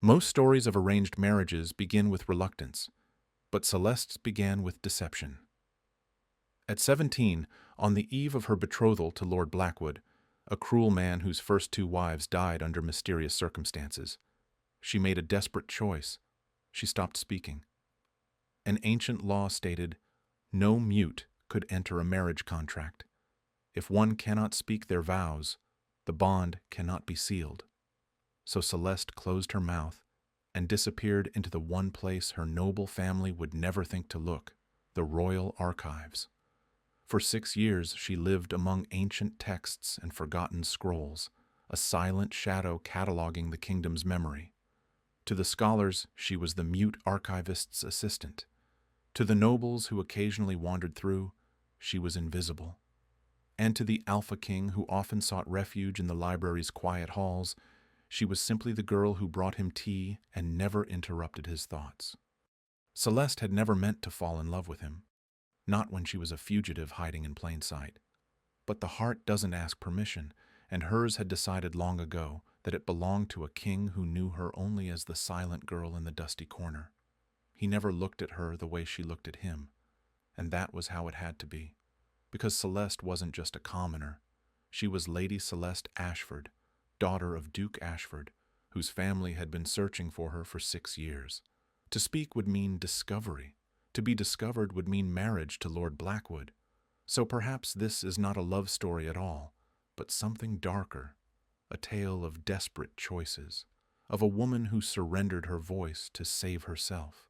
Most stories of arranged marriages begin with reluctance, but Celeste's began with deception. At 17, on the eve of her betrothal to Lord Blackwood, a cruel man whose first two wives died under mysterious circumstances, she made a desperate choice. She stopped speaking. An ancient law stated, no mute could enter a marriage contract. If one cannot speak their vows, the bond cannot be sealed. So Celeste closed her mouth and disappeared into the one place her noble family would never think to look, the royal archives. For 6 years she lived among ancient texts and forgotten scrolls, a silent shadow cataloging the kingdom's memory. To the scholars, she was the mute archivist's assistant. To the nobles who occasionally wandered through, she was invisible. And to the Alpha King who often sought refuge in the library's quiet halls, she was simply the girl who brought him tea and never interrupted his thoughts. Celeste had never meant to fall in love with him, not when she was a fugitive hiding in plain sight. But the heart doesn't ask permission, and hers had decided long ago that it belonged to a king who knew her only as the silent girl in the dusty corner. He never looked at her the way she looked at him, and that was how it had to be. Because Celeste wasn't just a commoner. She was Lady Celeste Ashford, daughter of Duke Ashford, whose family had been searching for her for 6 years. To speak would mean discovery. To be discovered would mean marriage to Lord Blackwood. So perhaps this is not a love story at all, but something darker, a tale of desperate choices, of a woman who surrendered her voice to save herself.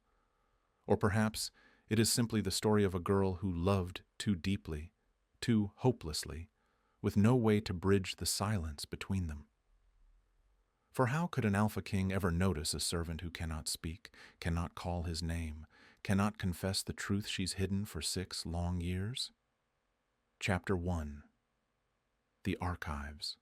Or perhaps it is simply the story of a girl who loved too deeply, too hopelessly, with no way to bridge the silence between them. For how could an Alpha King ever notice a servant who cannot speak, cannot call his name, cannot confess the truth she's hidden for 6 long years? Chapter 1. The Archives.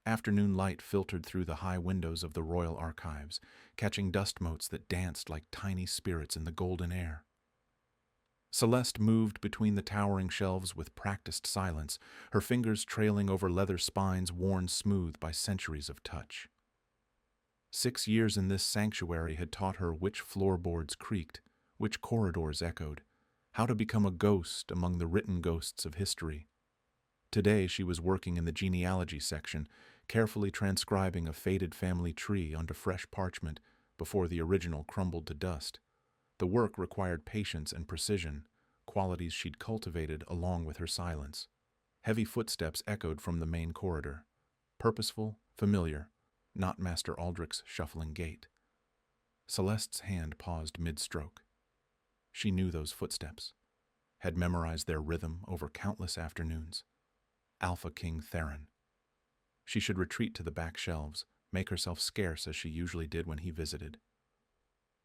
Afternoon light filtered through the high windows of the Royal Archives, catching dust motes that danced like tiny spirits in the golden air. Celeste moved between the towering shelves with practiced silence, her fingers trailing over leather spines worn smooth by centuries of touch. 6 years in this sanctuary had taught her which floorboards creaked, which corridors echoed, how to become a ghost among the written ghosts of history. Today she was working in the genealogy section, carefully transcribing a faded family tree onto fresh parchment before the original crumbled to dust. The work required patience and precision, qualities she'd cultivated along with her silence. Heavy footsteps echoed from the main corridor. Purposeful, familiar, not Master Aldrich's shuffling gait. Celeste's hand paused mid-stroke. She knew those footsteps, had memorized their rhythm over countless afternoons. Alpha King Theron. She should retreat to the back shelves, make herself scarce as she usually did when he visited.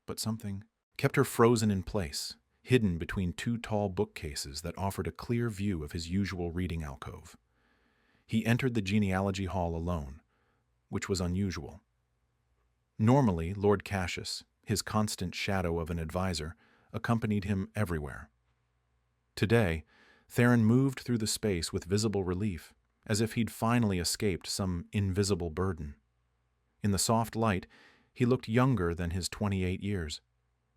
But something kept her frozen in place, hidden between 2 tall bookcases that offered a clear view of his usual reading alcove. He entered the genealogy hall alone, which was unusual. Normally, Lord Cassius, his constant shadow of an advisor, accompanied him everywhere. Today, Theron moved through the space with visible relief, as if he'd finally escaped some invisible burden. In the soft light, he looked younger than his 28 years.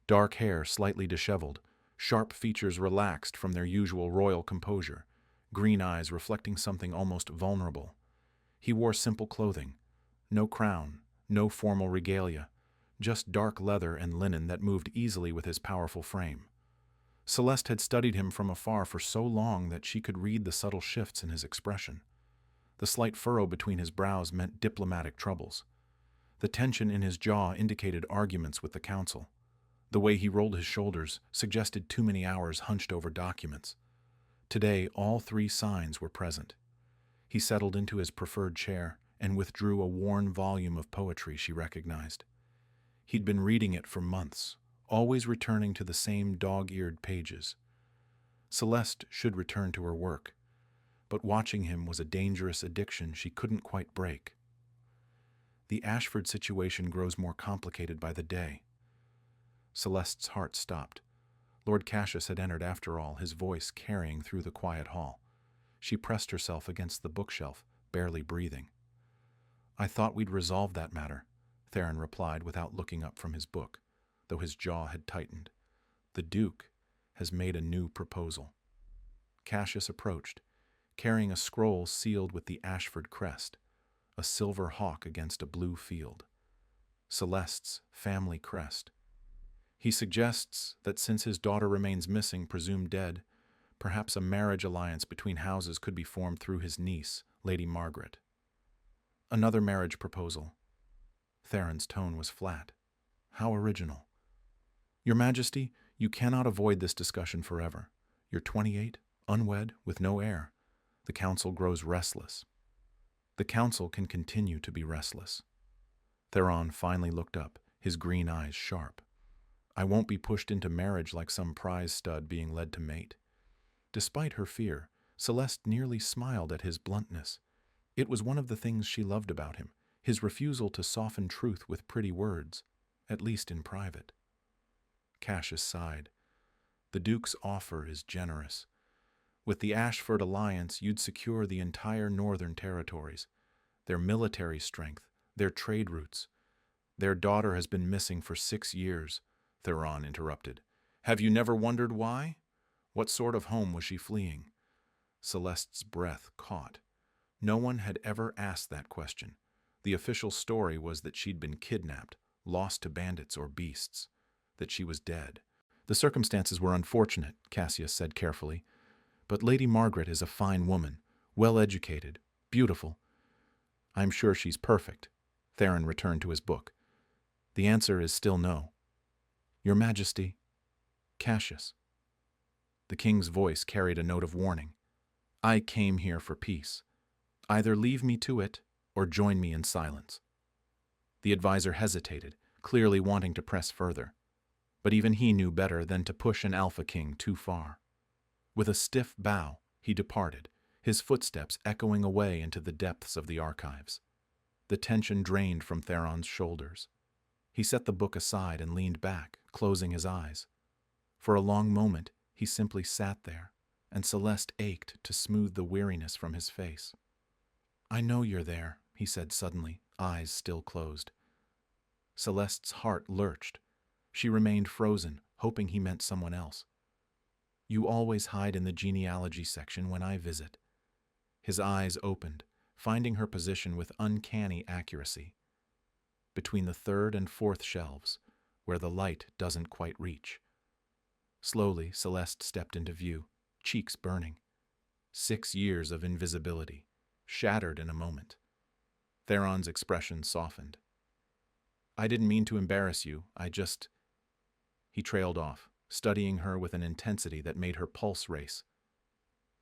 Dark hair slightly disheveled, sharp features relaxed from their usual royal composure, green eyes reflecting something almost vulnerable. He wore simple clothing, no crown, no formal regalia, just dark leather and linen that moved easily with his powerful frame. Celeste had studied him from afar for so long that she could read the subtle shifts in his expression. The slight furrow between his brows meant diplomatic troubles. The tension in his jaw indicated arguments with the council. The way he rolled his shoulders suggested too many hours hunched over documents. Today, all 3 signs were present. He settled into his preferred chair and withdrew a worn volume of poetry she recognized. He'd been reading it for months, always returning to the same dog-eared pages. Celeste should return to her work, but watching him was a dangerous addiction she couldn't quite break. The Ashford situation grows more complicated by the day. Celeste's heart stopped. Lord Cassius had entered after all, his voice carrying through the quiet hall. She pressed herself against the bookshelf, barely breathing. "I thought we'd resolved that matter," Theron replied without looking up from his book, though his jaw had tightened. The Duke has made a new proposal. Cassius approached, carrying a scroll sealed with the Ashford crest, a silver hawk against a blue field. Celeste's family crest. He suggests that since his daughter remains missing, presumed dead, perhaps a marriage alliance between houses could be formed through his niece, Lady Margaret. Another marriage proposal. Theron's tone was flat. How original. Your Majesty, you cannot avoid this discussion forever. You're 28, unwed, with no heir. The council grows restless. The council can continue to be restless. Theron finally looked up, his green eyes sharp. I won't be pushed into marriage like some prize stud being led to mate. Despite her fear, Celeste nearly smiled at his bluntness. It was one of the things she loved about him, his refusal to soften truth with pretty words, at least in private. Cassius sighed. The Duke's offer is generous. With the Ashford alliance, you'd secure the entire northern territories, their military strength, their trade routes. Their daughter has been missing for 6 years, Theron interrupted. Have you never wondered why? What sort of home was she fleeing? Celeste's breath caught. No one had ever asked that question. The official story was that she'd been kidnapped, lost to bandits or beasts, that she was dead. The circumstances were unfortunate, Cassius said carefully, but Lady Margaret is a fine woman, well-educated, beautiful. I'm sure she's perfect. Theron returned to his book. The answer is still no. Your Majesty, Cassius. The king's voice carried a note of warning. I came here for peace. Either leave me to it or join me in silence. The advisor hesitated, clearly wanting to press further. But even he knew better than to push an alpha king too far. With a stiff bow, he departed, his footsteps echoing away into the depths of the archives. The tension drained from Theron's shoulders. He set the book aside and leaned back, closing his eyes. For a long moment, he simply sat there, and Celeste ached to smooth the weariness from his face. I know you're there, he said suddenly, eyes still closed. Celeste's heart lurched. She remained frozen, hoping he meant someone else. You always hide in the genealogy section when I visit. His eyes opened, finding her position with uncanny accuracy. Between the 3rd and 4th shelves, where the light doesn't quite reach. Slowly, Celeste stepped into view, cheeks burning. 6 years of invisibility, shattered in a moment. Theron's expression softened. I didn't mean to embarrass you, He trailed off, studying her with an intensity that made her pulse race.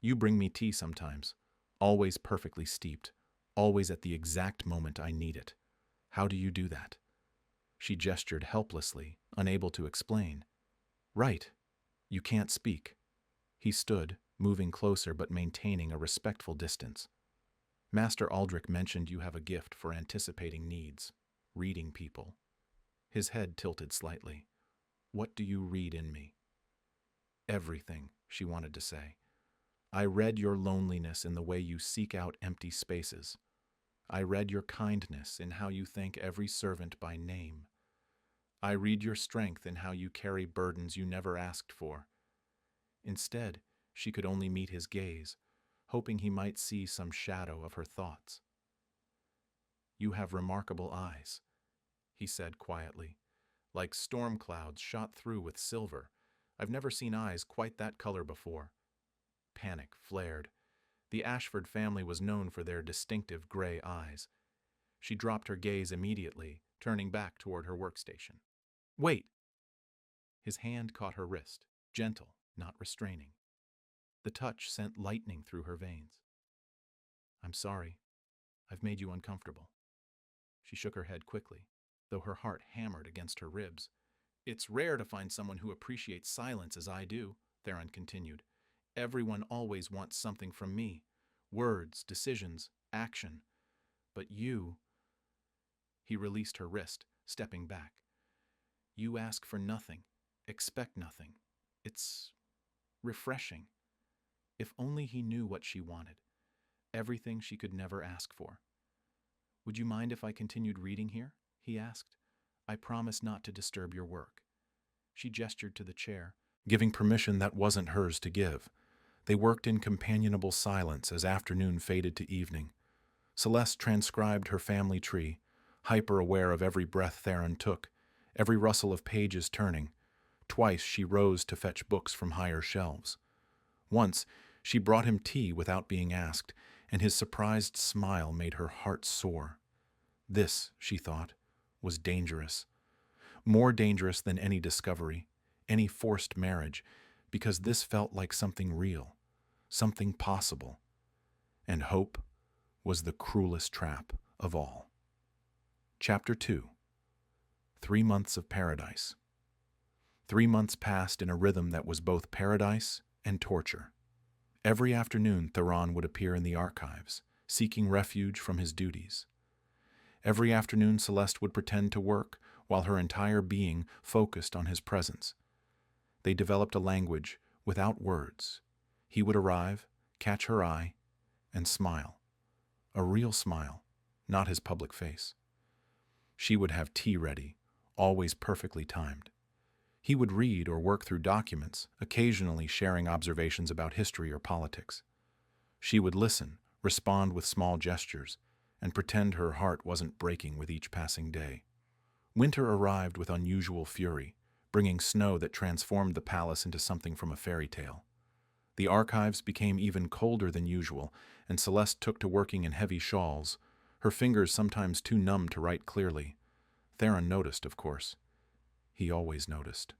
You bring me tea sometimes, always perfectly steeped, always at the exact moment I need it. How do you do that? She gestured helplessly, unable to explain. Right. You can't speak. He stood, moving closer but maintaining a respectful distance. Master Aldrich mentioned you have a gift for anticipating needs, reading people. His head tilted slightly. What do you read in me? Everything, she wanted to say. I read your loneliness in the way you seek out empty spaces. I read your kindness in how you thank every servant by name. I read your strength in how you carry burdens you never asked for. Instead, she could only meet his gaze, hoping he might see some shadow of her thoughts. You have remarkable eyes, he said quietly, like storm clouds shot through with silver. I've never seen eyes quite that color before. Panic flared. The Ashford family was known for their distinctive gray eyes. She dropped her gaze immediately, turning back toward her workstation. Wait! His hand caught her wrist, gentle, not restraining. The touch sent lightning through her veins. I'm sorry. I've made you uncomfortable. She shook her head quickly, though her heart hammered against her ribs. It's rare to find someone who appreciates silence as I do, Theron continued. Everyone always wants something from me. Words, decisions, action. But you... He released her wrist, stepping back. You ask for nothing, expect nothing. It's refreshing. If only he knew what she wanted. Everything she could never ask for. Would you mind if I continued reading here? he asked. "I promise not to disturb your work." She gestured to the chair, giving permission that wasn't hers to give. They worked in companionable silence as afternoon faded to evening. Celeste transcribed her family tree, hyper-aware of every breath Theron took, every rustle of pages turning. Twice she rose to fetch books from higher shelves. Once she brought him tea without being asked, and his surprised smile made her heart soar. This, she thought, was dangerous. More dangerous than any discovery, any forced marriage, because this felt like something real, something possible. And hope was the cruelest trap of all. Chapter 2. 3 months of paradise. 3 months passed in a rhythm that was both paradise and torture. Every afternoon Theron would appear in the archives, seeking refuge from his duties. Every afternoon Celeste would pretend to work, while her entire being focused on his presence. They developed a language without words. He would arrive, catch her eye, and smile. A real smile, not his public face. She would have tea ready, always perfectly timed. He would read or work through documents, occasionally sharing observations about history or politics. She would listen, respond with small gestures, and pretend her heart wasn't breaking with each passing day. Winter arrived with unusual fury, bringing snow that transformed the palace into something from a fairy tale. The archives became even colder than usual, and Celeste took to working in heavy shawls, her fingers sometimes too numb to write clearly. Theron noticed, of course. He always noticed.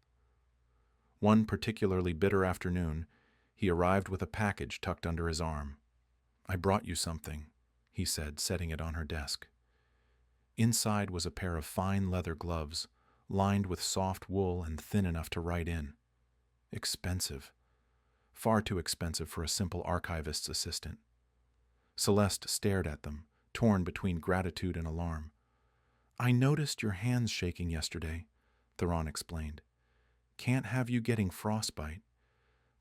One particularly bitter afternoon, he arrived with a package tucked under his arm. "I brought you something," he said, setting it on her desk. Inside was a pair of fine leather gloves, lined with soft wool and thin enough to write in. Expensive. Far too expensive for a simple archivist's assistant. Celeste stared at them, torn between gratitude and alarm. "I noticed your hands shaking yesterday," Theron explained. "Can't have you getting frostbite.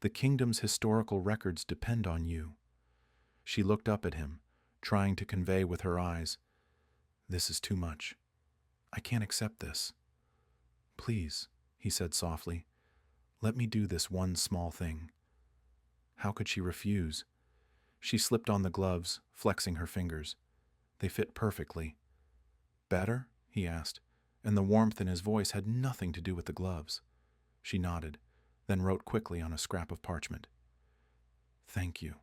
The kingdom's historical records depend on you." She looked up at him, trying to convey with her eyes, "This is too much. I can't accept this." "Please," he said softly, "let me do this one small thing." How could she refuse? She slipped on the gloves, flexing her fingers. They fit perfectly. "Better?" he asked, and the warmth in his voice had nothing to do with the gloves. She nodded, then wrote quickly on a scrap of parchment. "Thank you."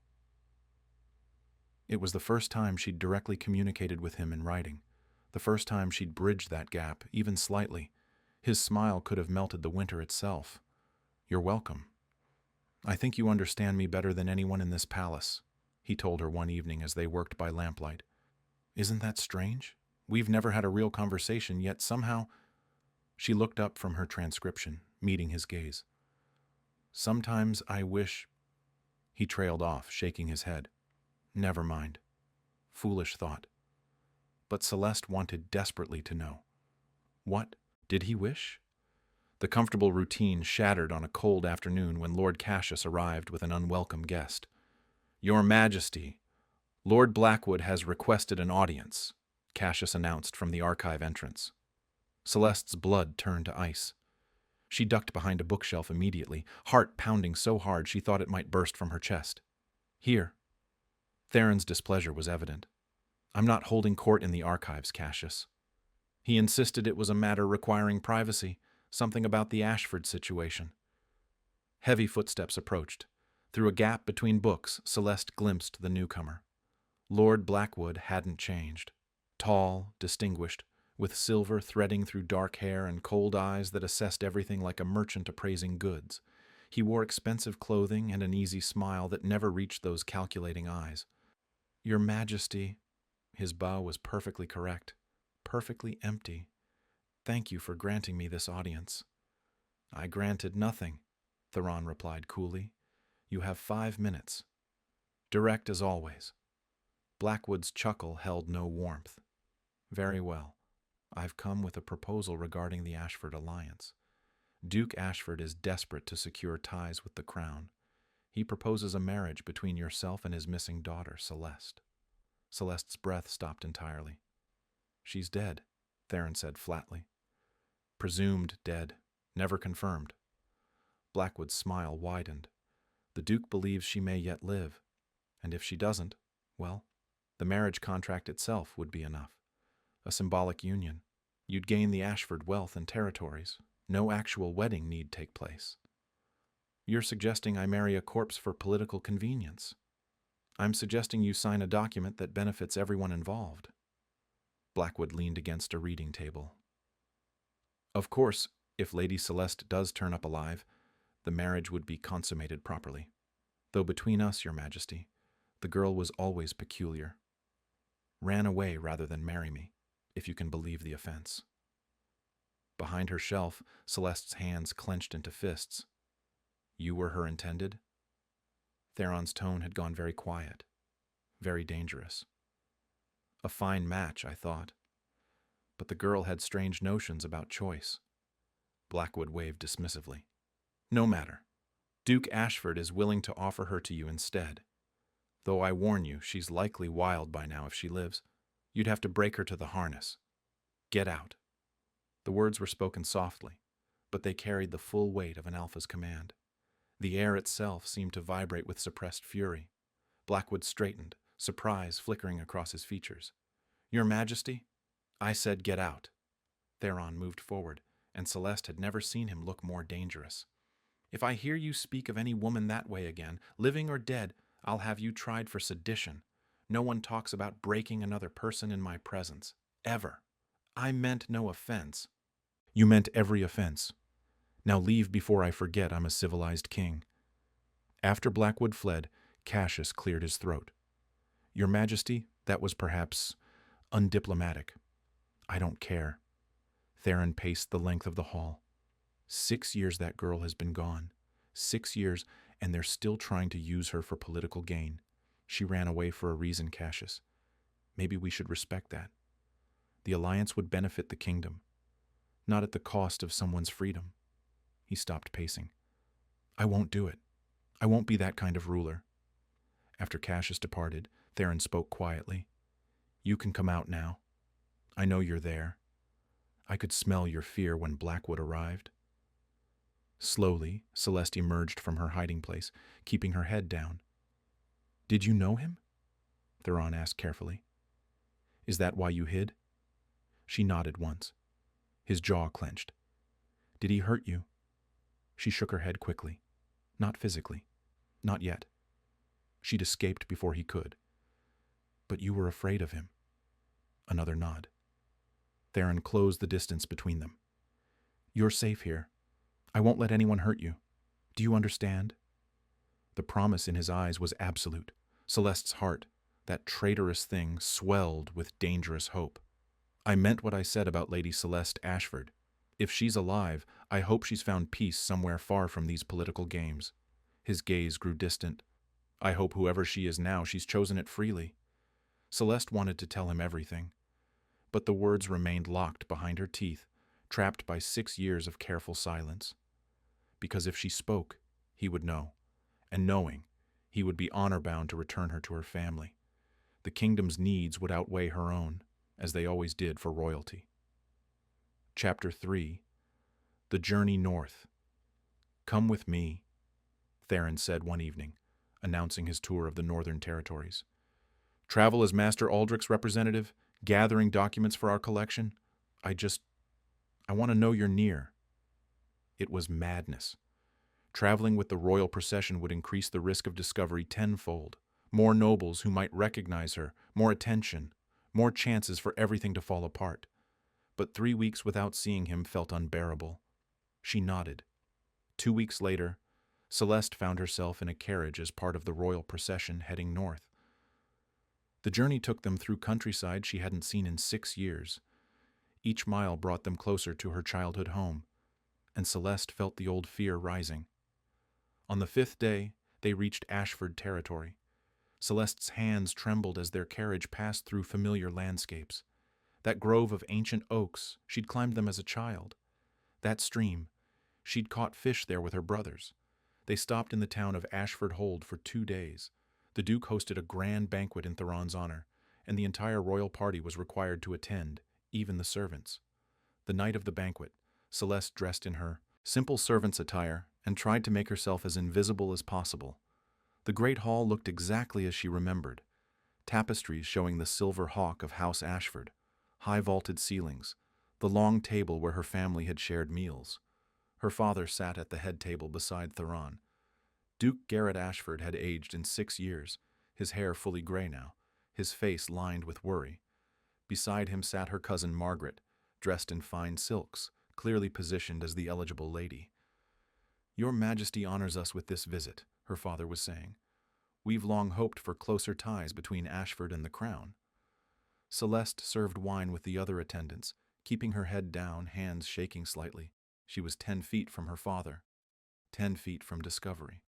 It was the first time she'd directly communicated with him in writing, the first time she'd bridged that gap, even slightly. His smile could have melted the winter itself. "You're welcome. I think you understand me better than anyone in this palace," he told her one evening as they worked by lamplight. "Isn't that strange? We've never had a real conversation, yet somehow—" She looked up from her transcription, meeting his gaze. "Sometimes I wish—" He trailed off, shaking his head. Never mind. Foolish thought. But Celeste wanted desperately to know. What did he wish? The comfortable routine shattered on a cold afternoon when Lord Cassius arrived with an unwelcome guest. "Your Majesty, Lord Blackwood has requested an audience," Cassius announced from the archive entrance. Celeste's blood turned to ice. She ducked behind a bookshelf immediately, heart pounding so hard she thought it might burst from her chest. "Here." Theron's displeasure was evident. "I'm not holding court in the archives, Cassius." He insisted it was a matter requiring privacy, something about the Ashford situation. Heavy footsteps approached. Through a gap between books, Celeste glimpsed the newcomer. Lord Blackwood hadn't changed. Tall, distinguished, with silver threading through dark hair and cold eyes that assessed everything like a merchant appraising goods. He wore expensive clothing and an easy smile that never reached those calculating eyes. "Your Majesty," his bow was perfectly correct, perfectly empty. "Thank you for granting me this audience." "I granted nothing," Theron replied coolly. "You have 5 minutes." Direct as always. Blackwood's chuckle held no warmth. "Very well. I've come with a proposal regarding the Ashford alliance. Duke Ashford is desperate to secure ties with the crown. He proposes a marriage between yourself and his missing daughter, Celeste." Celeste's breath stopped entirely. "She's dead," Theron said flatly. Presumed dead, never confirmed. Blackwood's smile widened. The Duke believes she may yet live, and if she doesn't, well, the marriage contract itself would be enough. A symbolic union. You'd gain the Ashford wealth and territories. No actual wedding need take place. You're suggesting I marry a corpse for political convenience. I'm suggesting you sign a document that benefits everyone involved. Blackwood leaned against a reading table. Of course, if Lady Celeste does turn up alive, the marriage would be consummated properly. Though between us, Your Majesty, the girl was always peculiar. Ran away rather than marry me, if you can believe the offense. Behind her shelf, Celeste's hands clenched into fists. You were her intended? Theron's tone had gone very quiet, very dangerous. A fine match, I thought. But the girl had strange notions about choice. Blackwood waved dismissively. No matter. Duke Ashford is willing to offer her to you instead. Though I warn you, she's likely wild by now if she lives. You'd have to break her to the harness. Get out. The words were spoken softly, but they carried the full weight of an alpha's command. The air itself seemed to vibrate with suppressed fury. Blackwood straightened, surprise flickering across his features. Your Majesty? I said get out. Theron moved forward, and Celeste had never seen him look more dangerous. If I hear you speak of any woman that way again, living or dead, I'll have you tried for sedition. No one talks about breaking another person in my presence. Ever. I meant no offense. You meant every offense. Now leave before I forget I'm a civilized king. After Blackwood fled, Cassius cleared his throat. Your Majesty, that was perhaps undiplomatic. I don't care. Theron paced the length of the hall. 6 years that girl has been gone. 6 years, and they're still trying to use her for political gain. She ran away for a reason, Cassius. Maybe we should respect that. The alliance would benefit the kingdom, not at the cost of someone's freedom. He stopped pacing. I won't do it. I won't be that kind of ruler. After Cassius departed, Theron spoke quietly. You can come out now. I know you're there. I could smell your fear when Blackwood arrived. Slowly, Celeste emerged from her hiding place, keeping her head down. Did you know him? Theron asked carefully. Is that why you hid? She nodded once. His jaw clenched. Did he hurt you? She shook her head quickly. Not physically. Not yet. She'd escaped before he could. But you were afraid of him. Another nod. Theron closed the distance between them. You're safe here. I won't let anyone hurt you. Do you understand? The promise in his eyes was absolute. Celeste's heart, that traitorous thing, swelled with dangerous hope. I meant what I said about Lady Celeste Ashford. If she's alive, I hope she's found peace somewhere far from these political games. His gaze grew distant. I hope whoever she is now, she's chosen it freely. Celeste wanted to tell him everything, but the words remained locked behind her teeth, trapped by 6 years of careful silence. Because if she spoke, he would know, and knowing, he would be honor-bound to return her to her family. The kingdom's needs would outweigh her own, as they always did for royalty. Chapter 3. The Journey North. Come with me, Theron said one evening, announcing his tour of the Northern Territories. Travel as Master Aldrich's representative, gathering documents for our collection. I want to know you're near. It was madness. Traveling with the royal procession would increase the risk of discovery tenfold. More nobles who might recognize her, more attention, more chances for everything to fall apart. But 3 weeks without seeing him felt unbearable. She nodded. 2 weeks later, Celeste found herself in a carriage as part of the royal procession heading north. The journey took them through countryside she hadn't seen in 6 years. Each mile brought them closer to her childhood home, and Celeste felt the old fear rising. On the 5th day, they reached Ashford territory. Celeste's hands trembled as their carriage passed through familiar landscapes. That grove of ancient oaks, she'd climbed them as a child. That stream, she'd caught fish there with her brothers. They stopped in the town of Ashford Hold for 2 days. The Duke hosted a grand banquet in Theron's honor, and the entire royal party was required to attend, even the servants. The night of the banquet, Celeste dressed in her simple servant's attire and tried to make herself as invisible as possible. The great hall looked exactly as she remembered. Tapestries showing the silver hawk of House Ashford, high vaulted ceilings, the long table where her family had shared meals. Her father sat at the head table beside Theron. Duke Garrett Ashford had aged in 6 years, his hair fully gray now, his face lined with worry. Beside him sat her cousin Margaret, dressed in fine silks, clearly positioned as the eligible lady. "Your Majesty honors us with this visit," her father was saying. "We've long hoped for closer ties between Ashford and the crown." Celeste served wine with the other attendants, keeping her head down, hands shaking slightly. She was 10 feet from her father, 10 feet from discovery.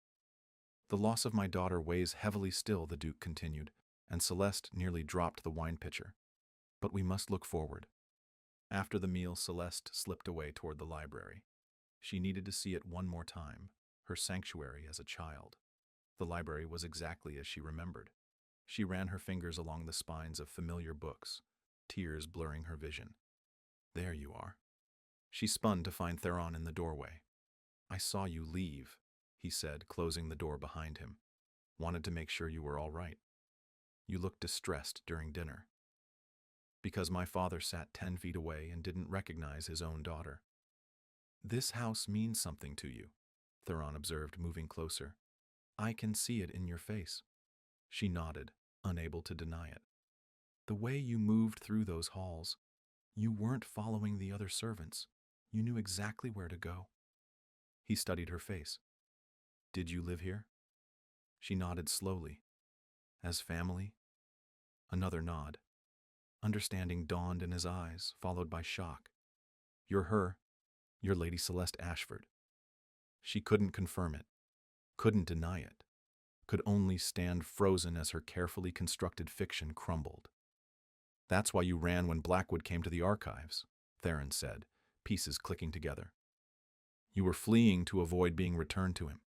"The loss of my daughter weighs heavily still," the Duke continued, and Celeste nearly dropped the wine pitcher. "But we must look forward." After the meal, Celeste slipped away toward the library. She needed to see it one more time, her sanctuary as a child. The library was exactly as she remembered. She ran her fingers along the spines of familiar books, tears blurring her vision. "There you are." She spun to find Theron in the doorway. "I saw you leave," he said, closing the door behind him. "Wanted to make sure you were all right. You looked distressed during dinner." "Because my father sat 10 feet away and didn't recognize his own daughter." "This house means something to you," Theron observed, moving closer. "I can see it in your face." She nodded, unable to deny it. "The way you moved through those halls, you weren't following the other servants. You knew exactly where to go." He studied her face. "Did you live here?" She nodded slowly. "As family?" Another nod. Understanding dawned in his eyes, followed by shock. You're Lady Celeste Ashford." She couldn't confirm it, couldn't deny it, could only stand frozen as her carefully constructed fiction crumbled. "That's why you ran when Blackwood came to the archives," Theron said, pieces clicking together. "You were fleeing to avoid being returned to him."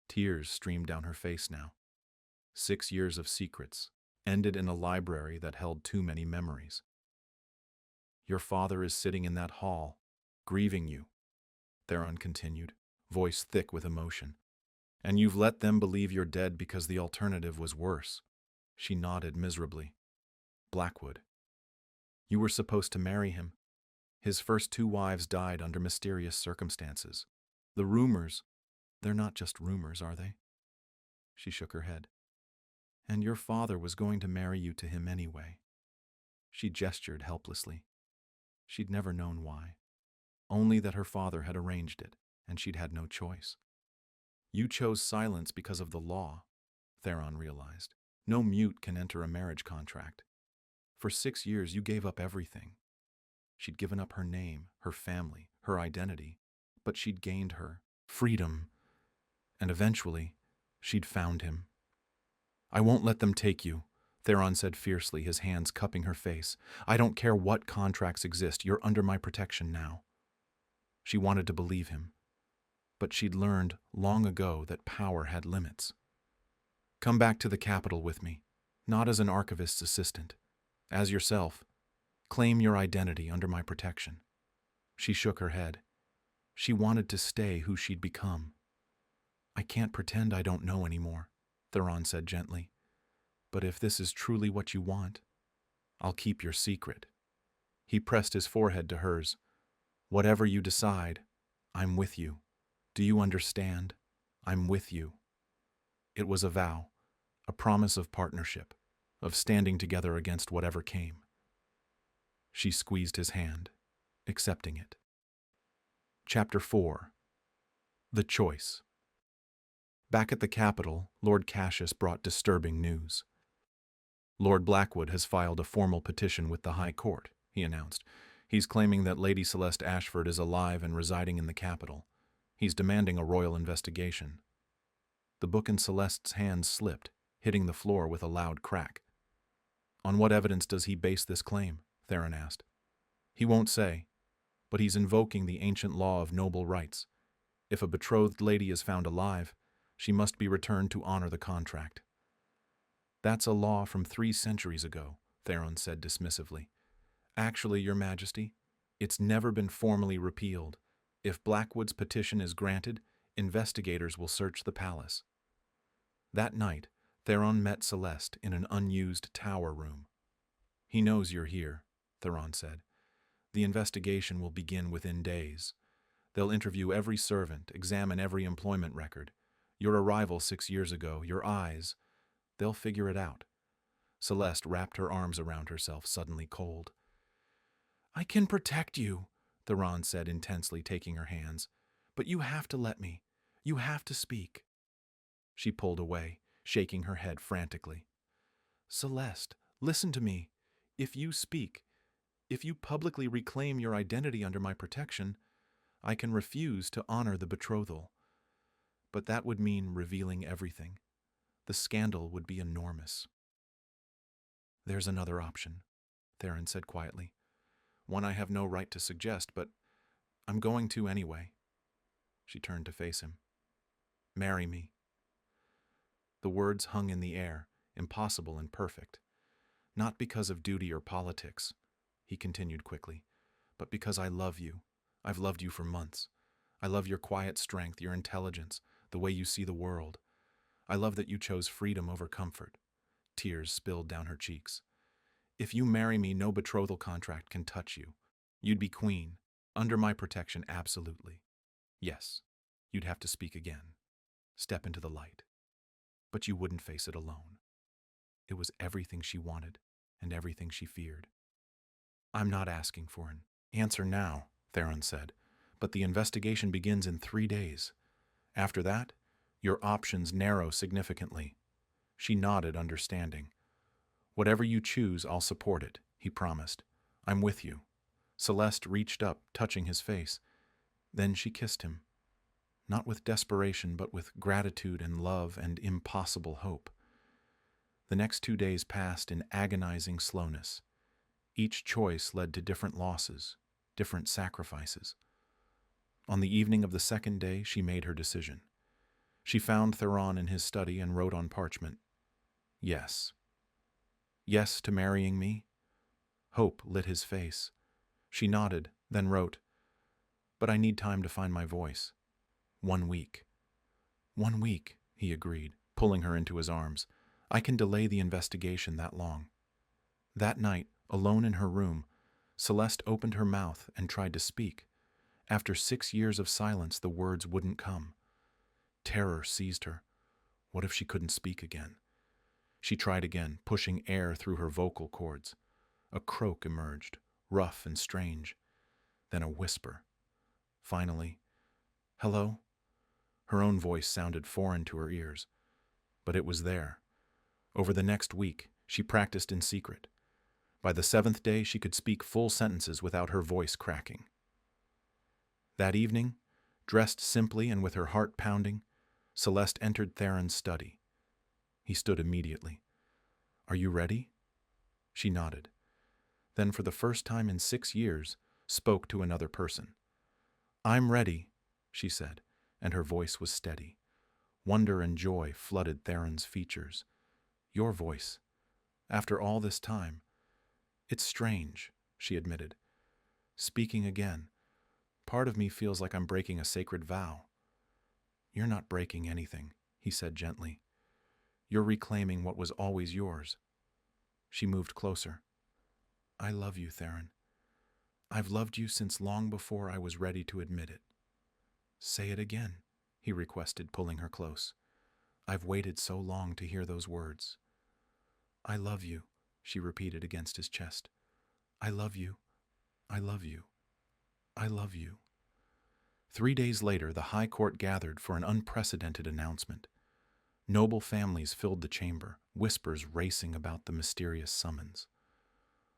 Tears streamed down her face now. 6 years of secrets, ended in a library that held too many memories. "Your father is sitting in that hall, grieving you," Theron continued, voice thick with emotion. "And you've let them believe you're dead because the alternative was worse." She nodded miserably. "Blackwood. You were supposed to marry him. His first 2 wives died under mysterious circumstances. The rumors, they're not just rumors, are they?" She shook her head. "And your father was going to marry you to him anyway." She gestured helplessly. She'd never known why. Only that her father had arranged it, and she'd had no choice. "You chose silence because of the law," Theron realized. "No mute can enter a marriage contract. For 6 years you gave up everything." She'd given up her name, her family, her identity, but she'd gained her freedom, and eventually she'd found him. "I won't let them take you," Theron said fiercely, his hands cupping her face. "I don't care what contracts exist, you're under my protection now." She wanted to believe him, but she'd learned long ago that power had limits. "Come back to the capital with me, not as an archivist's assistant, as yourself. Claim your identity under my protection." She shook her head. She wanted to stay who she'd become. "I can't pretend I don't know anymore," Theron said gently. "But if this is truly what you want, I'll keep your secret." He pressed his forehead to hers. "Whatever you decide, I'm with you. Do you understand? I'm with you." It was a vow, a promise of partnership, of standing together against whatever came. She squeezed his hand, accepting it. Chapter 4. The Choice. Back at the Capitol, Lord Cassius brought disturbing news. "Lord Blackwood has filed a formal petition with the High Court," he announced. "He's claiming that Lady Celeste Ashford is alive and residing in the capital. He's demanding a royal investigation." The book in Celeste's hands slipped, hitting the floor with a loud crack. "On what evidence does he base this claim?" Theron asked. "He won't say, but he's invoking the ancient law of noble rights. If a betrothed lady is found alive, she must be returned to honor the contract." "That's a law from 3 centuries ago," Theron said dismissively. "Actually, Your Majesty, It's never been formally repealed. If Blackwood's petition is granted, investigators will search the palace. That night, Theron met Celeste in an unused tower room. "He knows you're here," Theron said. "The investigation will begin within days. They'll interview every servant, examine every employment record. Your arrival 6 years ago, your eyes. They'll figure it out." Celeste wrapped her arms around herself, suddenly cold. "I can protect you," Theron said intensely, taking her hands. "But you have to let me. You have to speak." She pulled away, shaking her head frantically. "Celeste, listen to me. If you speak, if you publicly reclaim your identity under my protection, I can refuse to honor the betrothal. But that would mean revealing everything. The scandal would be enormous." "There's another option," Theron said quietly. "One I have no right to suggest, but I'm going to anyway." She turned to face him. "Marry me." The words hung in the air, impossible and perfect. "Not because of duty or politics," he continued quickly, "but because I love you. I've loved you for months. I love your quiet strength, your intelligence, the way you see the world. I love that you chose freedom over comfort." Tears spilled down her cheeks. "If you marry me, no betrothal contract can touch you. You'd be queen, under my protection, absolutely. Yes, you'd have to speak again, step into the light. But you wouldn't face it alone." It was everything she wanted and everything she feared. "I'm not asking for an answer now," Theron said, "but the investigation begins in 3 days. After that, your options narrow significantly." She nodded, understanding. "Whatever you choose, I'll support it," he promised. "I'm with you." Celeste reached up, touching his face. Then she kissed him. Not with desperation, but with gratitude and love and impossible hope. The next 2 days passed in agonizing slowness. Each choice led to different losses, different sacrifices. On the evening of the second day, she made her decision. She found Theron in his study and wrote on parchment, "Yes." "Yes to marrying me?" Hope lit his face. She nodded, then wrote, "But I need time to find my voice." 1 week. 1 week, he agreed, pulling her into his arms. "I can delay the investigation that long." That night, alone in her room, Celeste opened her mouth and tried to speak. After 6 years of silence, the words wouldn't come. Terror seized her. What if she couldn't speak again? She tried again, pushing air through her vocal cords. A croak emerged, rough and strange. Then a whisper. Finally, "Hello?" Her own voice sounded foreign to her ears, but it was there. Over the next week, she practiced in secret. By the 7th day, she could speak full sentences without her voice cracking. That evening, dressed simply and with her heart pounding, Celeste entered Theron's study. He stood immediately. "Are you ready?" She nodded. Then, for the first time in 6 years, spoke to another person. "I'm ready," she said, and her voice was steady. Wonder and joy flooded Theron's features. "Your voice. After all this time. It's strange," she admitted. "Speaking again. Part of me feels like I'm breaking a sacred vow." "You're not breaking anything," he said gently. "You're reclaiming what was always yours." She moved closer. "I love you, Theron. I've loved you since long before I was ready to admit it." "Say it again," he requested, pulling her close. "I've waited so long to hear those words." "I love you," she repeated against his chest. "I love you. I love you. I love you." 3 days later, the High Court gathered for an unprecedented announcement. Noble families filled the chamber, whispers racing about the mysterious summons.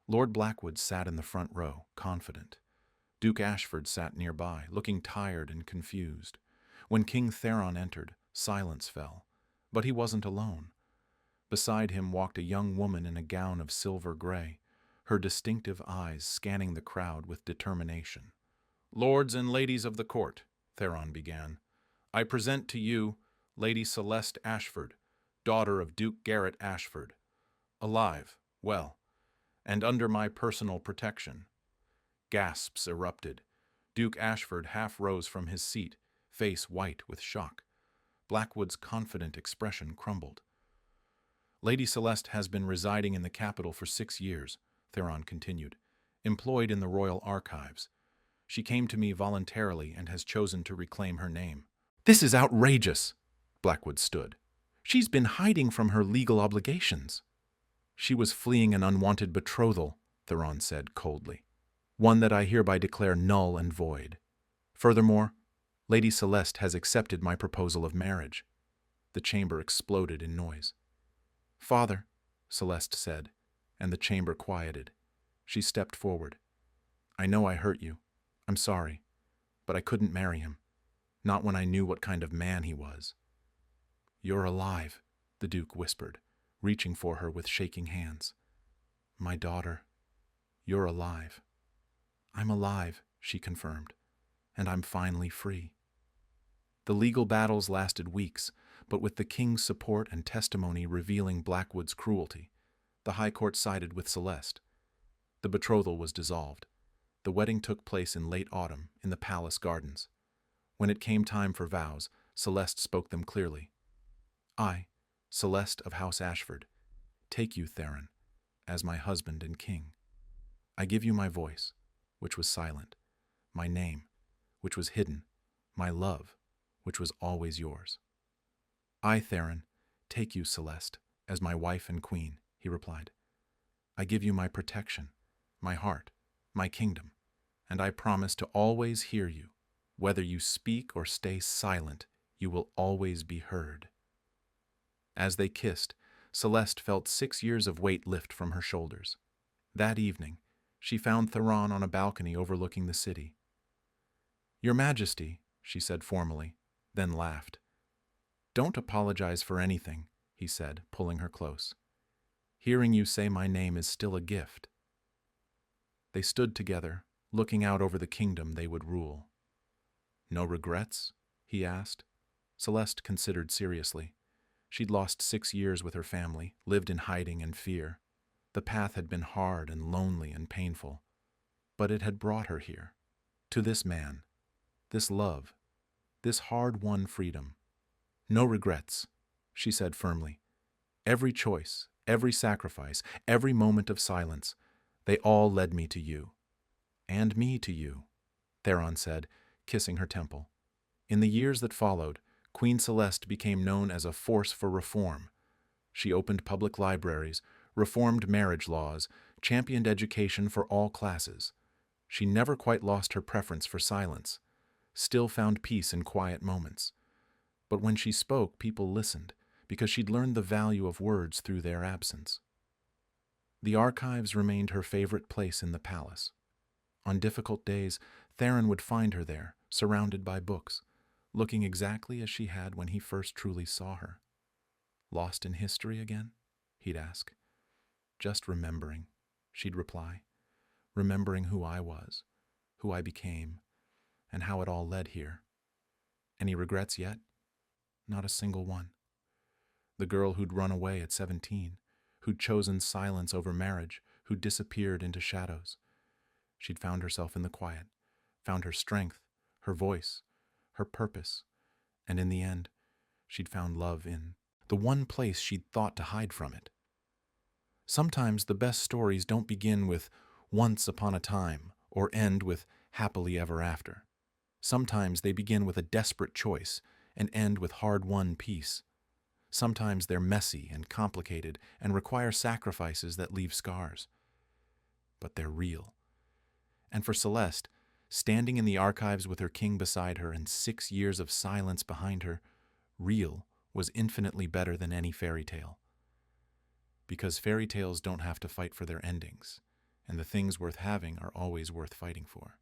Lord Blackwood sat in the front row, confident. Duke Ashford sat nearby, looking tired and confused. When King Theron entered, silence fell. But he wasn't alone. Beside him walked a young woman in a gown of silver gray, her distinctive eyes scanning the crowd with determination. "Lords and ladies of the court," Theron began, "I present to you Lady Celeste Ashford, daughter of Duke Garrett Ashford, alive, well, and under my personal protection." Gasps erupted. Duke Ashford half rose from his seat, face white with shock. Blackwood's confident expression crumbled. Lady Celeste has been residing in the capital for 6 years, Theron continued, employed in the royal archives. She came to me voluntarily and has chosen to reclaim her name. This is outrageous, Blackwood stood. She's been hiding from her legal obligations. She was fleeing an unwanted betrothal, Theron said coldly. One that I hereby declare null and void. Furthermore, Lady Celeste has accepted my proposal of marriage. The chamber exploded in noise. Father, Celeste said, and the chamber quieted. She stepped forward. I know I hurt you. I'm sorry, but I couldn't marry him. Not when I knew what kind of man he was. You're alive, the Duke whispered, reaching for her with shaking hands. My daughter, you're alive. I'm alive, she confirmed, and I'm finally free. The legal battles lasted weeks, but with the king's support and testimony revealing Blackwood's cruelty, the High Court sided with Celeste. The betrothal was dissolved. The wedding took place in late autumn in the palace gardens. When it came time for vows, Celeste spoke them clearly. I, Celeste of House Ashford, take you, Theron, as my husband and king. I give you my voice, which was silent, my name, which was hidden, my love, which was always yours. I, Theron, take you, Celeste, as my wife and queen, he replied. I give you my protection, my heart, my kingdom, and I promise to always hear you. Whether you speak or stay silent, you will always be heard. As they kissed, Celeste felt 6 years of weight lift from her shoulders. That evening, she found Theron on a balcony overlooking the city. Your Majesty, she said formally, then laughed. Don't apologize for anything, he said, pulling her close. Hearing you say my name is still a gift. They stood together, looking out over the kingdom they would rule. No regrets? He asked. Celeste considered seriously. She'd lost 6 years with her family, lived in hiding and fear. The path had been hard and lonely and painful, but it had brought her here, to this man, this love, this hard-won freedom. No regrets, she said firmly. Every choice, every sacrifice, every moment of silence, they all led me to you. And me to you, Theron said, kissing her temple. In the years that followed, Queen Celeste became known as a force for reform. She opened public libraries, reformed marriage laws, championed education for all classes. She never quite lost her preference for silence, still found peace in quiet moments. But when she spoke, people listened, because she'd learned the value of words through their absence. The archives remained her favorite place in the palace. On difficult days, Theron would find her there, surrounded by books, looking exactly as she had when he first truly saw her. Lost in history again? He'd ask. Just remembering, she'd reply. Remembering who I was, who I became, and how it all led here. Any regrets yet? Not a single one. The girl who'd run away at 17, who'd chosen silence over marriage, who'd disappeared into shadows. She'd found herself in the quiet, found her strength, her voice, her purpose, and in the end, she'd found love in the one place she'd thought to hide from it. Sometimes the best stories don't begin with once upon a time or end with happily ever after. Sometimes they begin with a desperate choice and end with hard-won peace. Sometimes they're messy and complicated and require sacrifices that leave scars. But they're real. And for Celeste, standing in the archives with her king beside her and 6 years of silence behind her, real was infinitely better than any fairy tale. Because fairy tales don't have to fight for their endings, and the things worth having are always worth fighting for.